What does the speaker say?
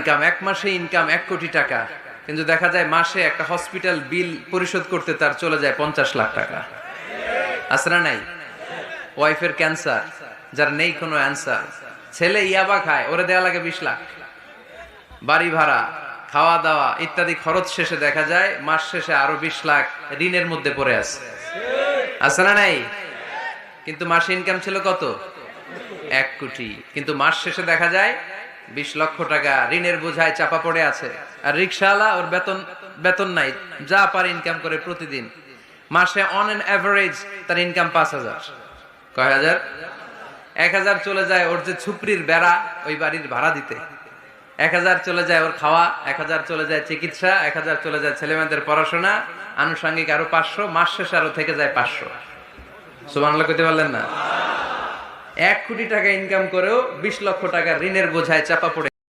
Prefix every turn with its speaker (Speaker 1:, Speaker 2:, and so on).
Speaker 1: Income, এক মাসে income 1 কোটি টাকা, কিন্তু দেখা যায় মাসে একটা হসপিটাল বিল পরিশোধ করতে তার চলে যায় 50 লাখ টাকা। আছে না নাই? ওয়াইফের ক্যান্সার, যার নেই কোনো অ্যান্সার, ছেলে ইয়াবা খায়, ওরে দেয়া লাগে 20 লাখ। বাড়ি ভাড়া, খাওয়া দাওয়া ইত্যাদি খরচ শেষে দেখা যায় মাস শেষে আরো 20 লাখ ঋণের মধ্যে পড়ে আছে। আছে না নাই? কিন্তু মাসে ইনকাম ছিল কত? 1 কোটি। কিন্তু মাস শেষে দেখা যায় 20 লক্ষ টাকা ঋণের বোঝায় চাপা পড়ে আছে। আর রিক্সাওয়ালা, ওর বেতন নাই, যা পারে ইনকাম করে প্রতিদিন। মাসে অন এন এভারেজ তার ইনকাম 5,000। কয় হাজার? 1,000 চলে যায় ওর যে ছুপড়ির বেড়া, ওই বাড়ির ভাড়া দিতে। 1,000 চলে যায় ওর খাওয়া, 1,000 চলে যায় চিকিৎসা, 1,000 চলে যায় ছেলেমেয়েদের পড়াশোনা, আনুষঙ্গিক আরো 500, মাস শেষে আরো থেকে যায় 500। সুবহানাল্লাহ কইতে পারলেন না? 1 কোটি টাকা ইনকাম করেও 20 লক্ষ টাকা ঋণের বোঝায় চাপা পড়ে